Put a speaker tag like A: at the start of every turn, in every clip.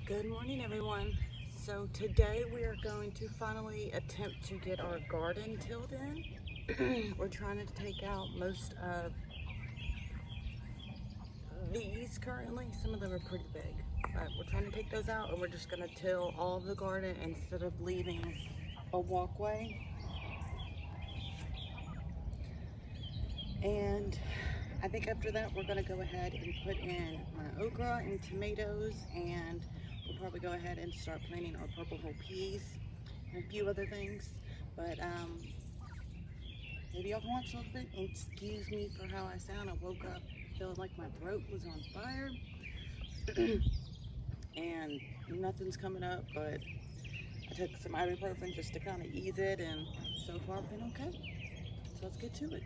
A: Good morning, everyone. So today we are going to finally attempt to get our garden tilled in. We're trying to take out most of these currently. Some of them are pretty big, but we're trying to take those out, and we're just going to till all of the garden instead of leaving a walkway. And I think after that we're going to go ahead and put in my okra and tomatoes, and we'll probably go ahead and start planting our purple whole peas and a few other things. But maybe y'all can watch a little bit. Excuse me for how I sound. I woke up feeling like my throat was on fire and nothing's coming up, but I took some ibuprofen just to kind of ease it, and so far I've been okay. So let's get to it.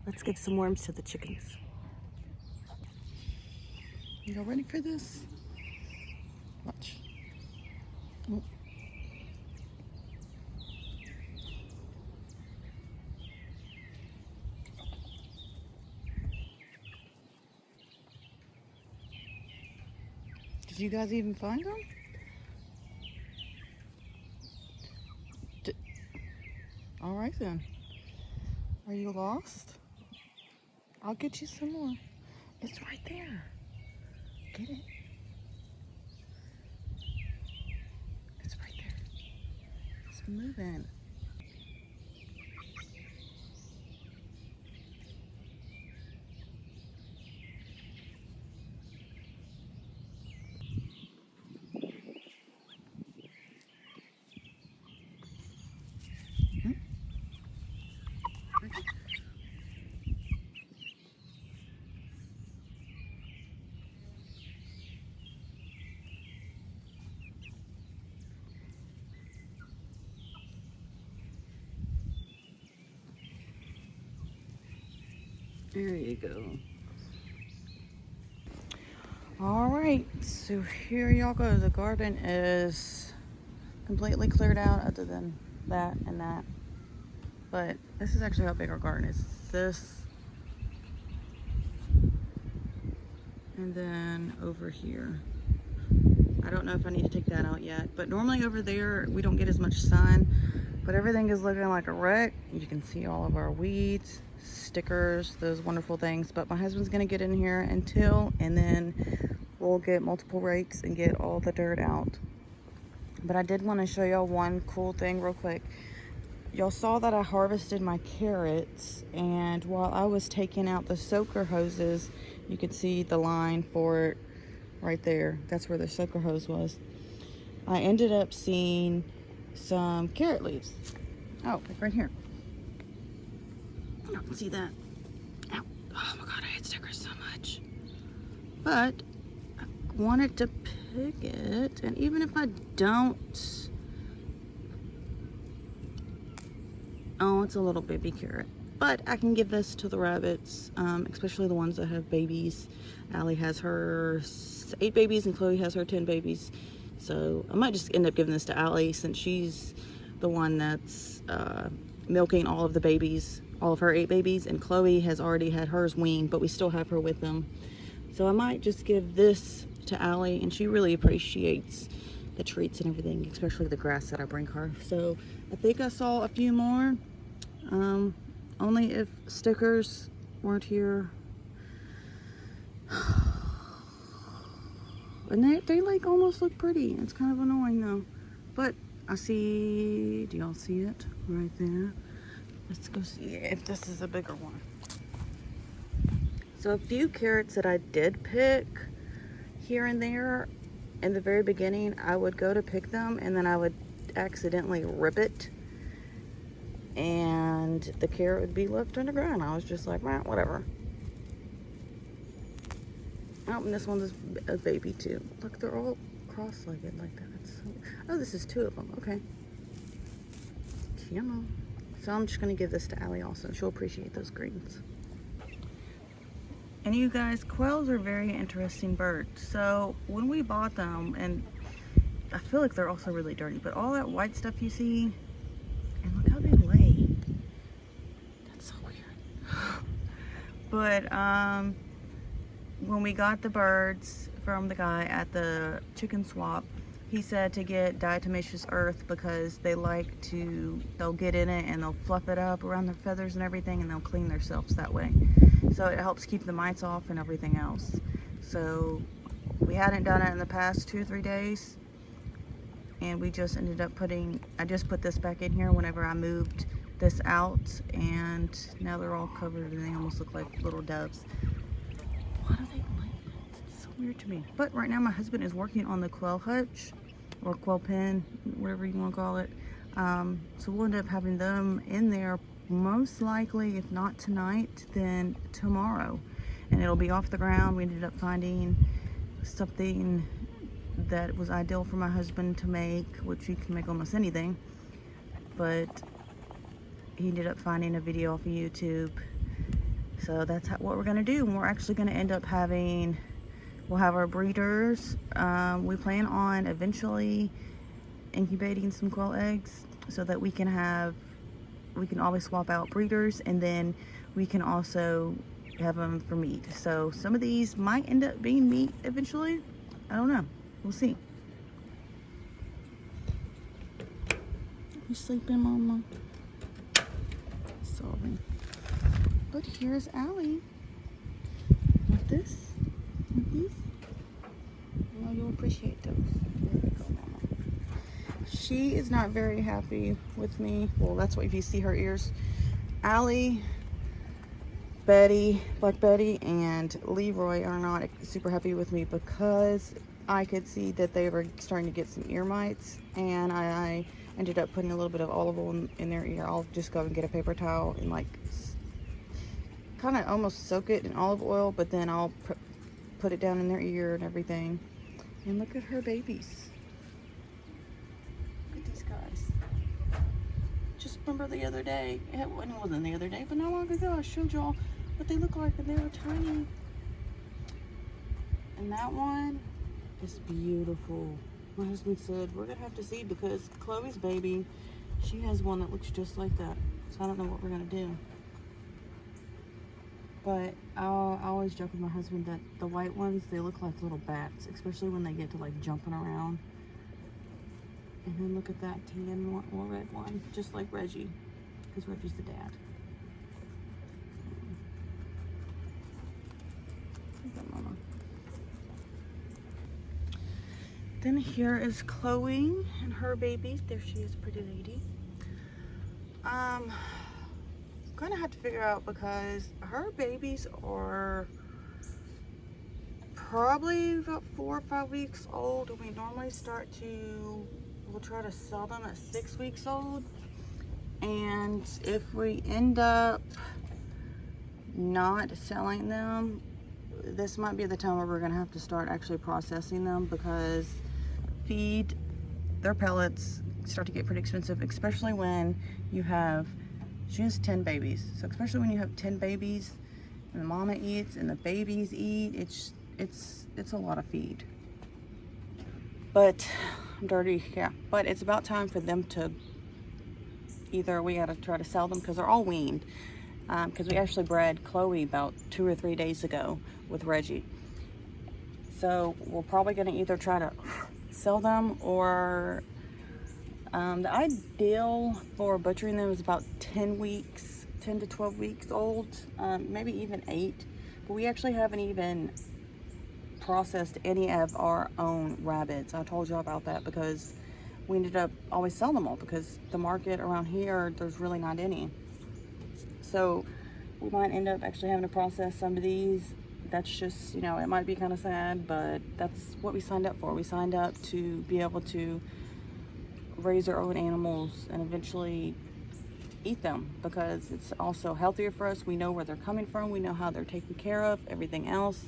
A: Let's give some worms to the chickens. Y'all ready for this? Watch. Oh. Did you guys even find them? All right then. Are you lost? I'll get you some more. It's right there. Get it? It's right there. It's moving. There you go. All right, so here y'all go. The garden is completely cleared out other than that and that. But this is actually how big our garden is. This. And then over here. I don't know if I need to take that out yet. But normally over there, we don't get as much sun. But everything is looking like a wreck. You can see all of our weeds, stickers, those wonderful things. But my husband's gonna get in here and till, and then we'll get multiple rakes and get all the dirt out. But I did want to show y'all one cool thing real quick. Y'all saw that I harvested my carrots, and while I was taking out the soaker hoses, you could see the line for it right there. That's where the soaker hose was. I ended up seeing some carrot leaves. Oh, like right here. I can see that. Ow. Oh my god, I hate stickers so much. But I wanted to pick it, and even if I don't... Oh, it's a little baby carrot. But I can give this to the rabbits, especially the ones that have babies. Allie has her 8 babies and Chloe has her 10 babies. So I might just end up giving this to Allie since she's the one that's milking all of the babies, all of her 8 babies. And Chloe has already had hers weaned, but we still have her with them. So I might just give this to Allie, and she really appreciates the treats and everything, especially the grass that I bring her. So I think I saw a few more. Only if stickers weren't here. And they like almost look pretty. It's kind of annoying though. But I see, do y'all see it right there? Let's go see if this is a bigger one. So a few carrots that I did pick here and there in the very beginning, I would go to pick them and then I would accidentally rip it, and the carrot would be left on the ground. I was just like, well, whatever. Oh, and this one's a baby too. Look, they're all cross-legged like that. So, oh, this is 2 of them. Okay. Come on. So I'm just gonna give this to Allie also. She'll appreciate those greens. And you guys, quails are very interesting birds. So when we bought them, and I feel like they're also really dirty, but all that white stuff you see, and look how they lay. That's so weird. But when we got the birds from the guy at the chicken swap, he said to get diatomaceous earth because they'll get in it and they'll fluff it up around their feathers and everything, and they'll clean themselves that way. So it helps keep the mites off and everything else. So we hadn't done it in the past 2 or 3 days, and we just ended up I just put this back in here whenever I moved this out, and now they're all covered and they almost look like little doves. Why do they like that? It's so weird to me. But right now my husband is working on the quail hutch, or quail pen, whatever you want to call it. So we'll end up having them in there most likely, if not tonight, then tomorrow. And it'll be off the ground. We ended up finding something that was ideal for my husband to make, which you can make almost anything. But he ended up finding a video off of YouTube. So that's what we're gonna do. And we're actually gonna end up we'll have our breeders. We plan on eventually incubating some quail eggs so that we can always swap out breeders, and then we can also have them for meat. So some of these might end up being meat eventually. I don't know. We'll see. You sleeping, Mama? Sorry. But here's Allie. With this. With these. I know you'll appreciate those. There you go, Mama. She is not very happy with me. Well, that's what if you see her ears. Allie, Betty, Black Betty, and Leroy are not super happy with me because I could see that they were starting to get some ear mites, and I ended up putting a little bit of olive oil in their ear. I'll just go and get a paper towel and like kind of almost soak it in olive oil, but then I'll put it down in their ear and everything. And look at her babies. Look at these guys. Just remember the other day, it wasn't the other day, but not long ago, I showed y'all what they look like, and they were tiny. And that one is beautiful. My husband said we're gonna have to see, because Chloe's baby, she has one that looks just like that. So I don't know what we're gonna do. But I always joke with my husband that the white ones, they look like little bats, especially when they get to like jumping around. And then look at that tan one, or red one, just like Reggie, because Reggie's the dad. Look at Mama. Then here is Chloe and her babies. There she is, pretty lady. Gonna have to figure out, because her babies are probably about 4 or 5 weeks old, and we normally we'll try to sell them at 6 weeks old. And if we end up not selling them, this might be the time where we're gonna have to start actually processing them, because their pellets start to get pretty expensive, especially when she has 10 babies. So especially when you have 10 babies and the mama eats and the babies eat, it's a lot of feed. But I'm dirty, yeah. But it's about time for them to either we gotta try to sell them, because they're all weaned. Because we actually bred Chloe about 2 or 3 days ago with Reggie. So we're probably gonna either try to sell them, or the ideal for butchering them is about 10 to 12 weeks old, maybe even 8. But we actually haven't even processed any of our own rabbits. I told you about that because we ended up always selling them all, because the market around here, there's really not any. So we might end up actually having to process some of these. That's just, it might be kind of sad, but that's what we signed up for. We signed up to be able to raise our own animals and eventually eat them, because it's also healthier for us. We know where they're coming from. We know how they're taken care of, everything else.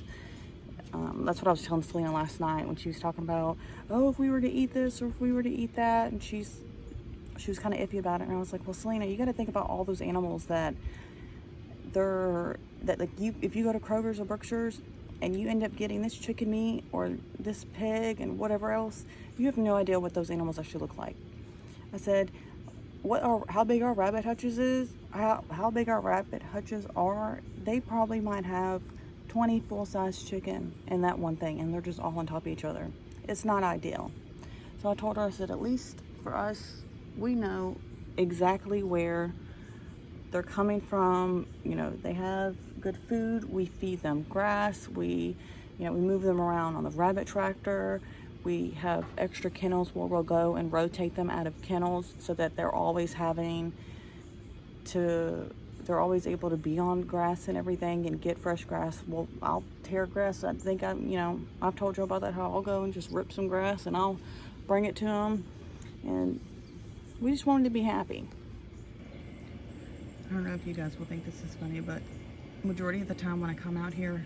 A: That's what I was telling Selena last night when she was talking about, oh, if we were to eat this or if we were to eat that. And she was kind of iffy about it, and I was like, well, Selena, you got to think about all those animals that like if you go to Kroger's or Berkshire's and you end up getting this chicken meat or this pig and whatever else, you have no idea what those animals actually look like. I said, how big our rabbit hutches is, how big our rabbit hutches are, they probably might have 20 full-size chicken in that one thing, and they're just all on top of each other. It's not ideal. So I told her, I said, at least for us, we know exactly where they're coming from. You know, they have good food. We feed them grass. We move them around on the rabbit tractor. We have extra kennels where we'll go and rotate them out of kennels so that they're always able to be on grass and everything and get fresh grass. Well, I'll tear grass. I think I've told you about that, how I'll go and just rip some grass and I'll bring it to them. And we just want them to be happy. I don't know if you guys will think this is funny, but majority of the time when I come out here,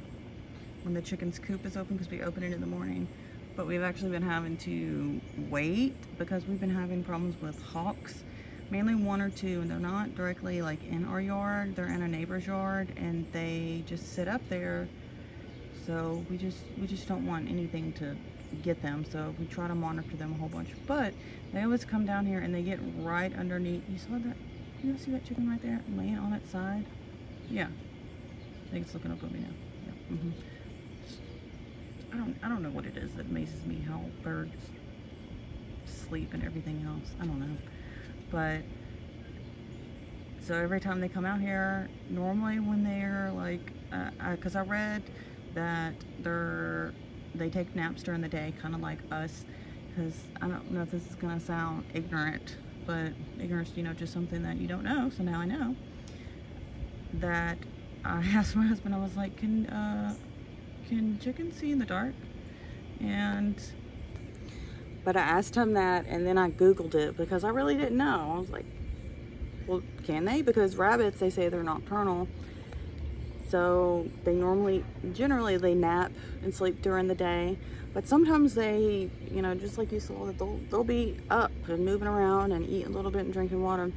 A: when the chicken's coop is open, because we open it in the morning, but we've actually been having to wait because we've been having problems with hawks, mainly one or two, and they're not directly like in our yard, they're in a neighbor's yard, and they just sit up there. So we just don't want anything to get them, so we try to monitor them a whole bunch. But they always come down here and they get right underneath. You saw that? You see that chicken right there laying on its side? Yeah, I think it's looking up at me now. Yeah. I don't know what it is that amazes me, how birds sleep and everything else. I don't know. But so every time they come out here, normally when they're like, because I read that they take naps during the day, kind of like us. Because I don't know if this is gonna sound ignorant, but ignorance, just something that you don't know. So now I know. That I asked my husband, I was like, can chickens see in the dark? But I asked him that, and then I Googled it because I really didn't know. I was like, well, can they? Because rabbits, they say they're nocturnal. So they generally they nap and sleep during the day. But sometimes they, just like you saw, that they'll be up and moving around and eating a little bit and drinking water.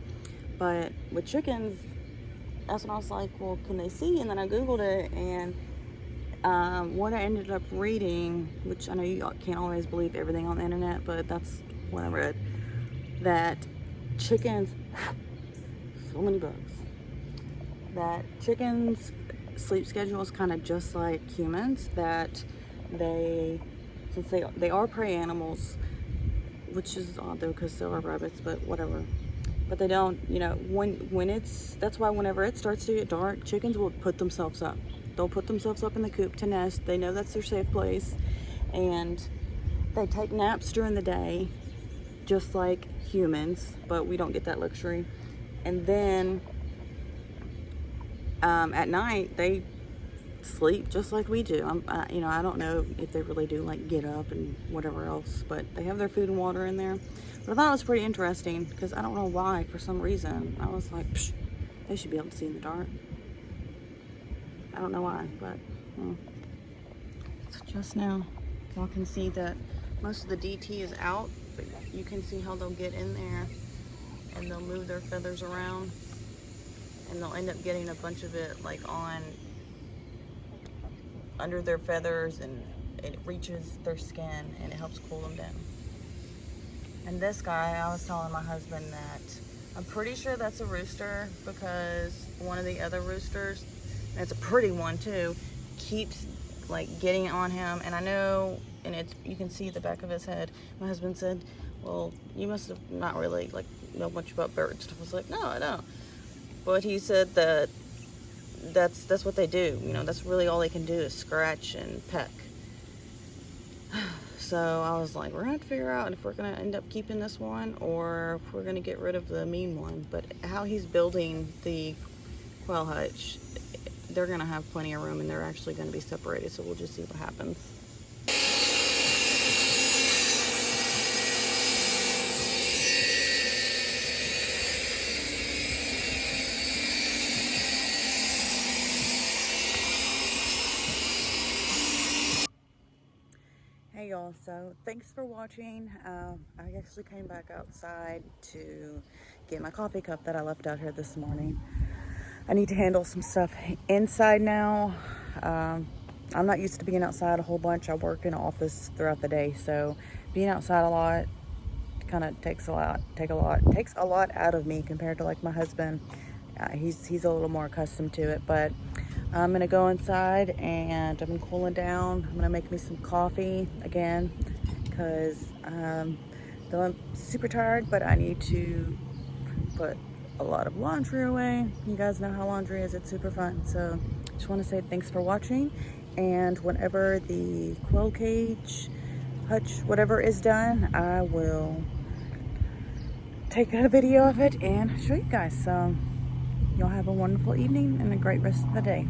A: But with chickens, that's when I was like, well, can they see? And then I Googled it, and what I ended up reading, which I know you can't always believe everything on the internet, but that's what I read, that chickens, so many bugs, that chickens' sleep schedule is kind of just like humans, that since they are prey animals, which is odd though, because so are rabbits, but whatever. But they don't, that's why whenever it starts to get dark, chickens will put themselves up. They'll put themselves up in the coop to nest. They know that's their safe place. And they take naps during the day, just like humans, but we don't get that luxury. And then at night, they sleep just like we do. I don't know if they really do like get up and whatever else, but they have their food and water in there. But I thought it was pretty interesting because I don't know why, for some reason, I was like, psh, they should be able to see in the dark. I don't know why, but so just now, y'all can see that most of the DT is out, but you can see how they'll get in there and they'll move their feathers around, and they'll end up getting a bunch of it like under their feathers, and it reaches their skin and it helps cool them down. And this guy, I was telling my husband that I'm pretty sure that's a rooster, because one of the other roosters, and it's a pretty one too, keeps like getting on him. And I know, and you can see the back of his head. My husband said, well, you must have not really like know much about birds. I was like, no, I don't. But he said that that's what they do. That's really all they can do is scratch and peck. So I was like, we're gonna have to figure out if we're gonna end up keeping this one or if we're gonna get rid of the mean one. But how he's building the quail hutch, they're gonna have plenty of room, and they're actually gonna be separated. So we'll just see what happens. Hey Hey y'all, so thanks for watching. I actually came back outside to get my coffee cup that I left out here this morning. I need to handle some stuff inside now. I'm not used to being outside a whole bunch. I work in an office throughout the day, so being outside a lot kind of takes a lot out of me compared to like my husband. He's a little more accustomed to it, but I'm gonna go inside and I've been cooling down. I'm gonna make me some coffee again because I'm feeling super tired, but I need to put a lot of laundry away. You guys know how laundry is, it's super fun. So just want to say thanks for watching, and whenever the quail cage hutch whatever is done, I will take a video of it and show you guys. So y'all have a wonderful evening and a great rest of the day.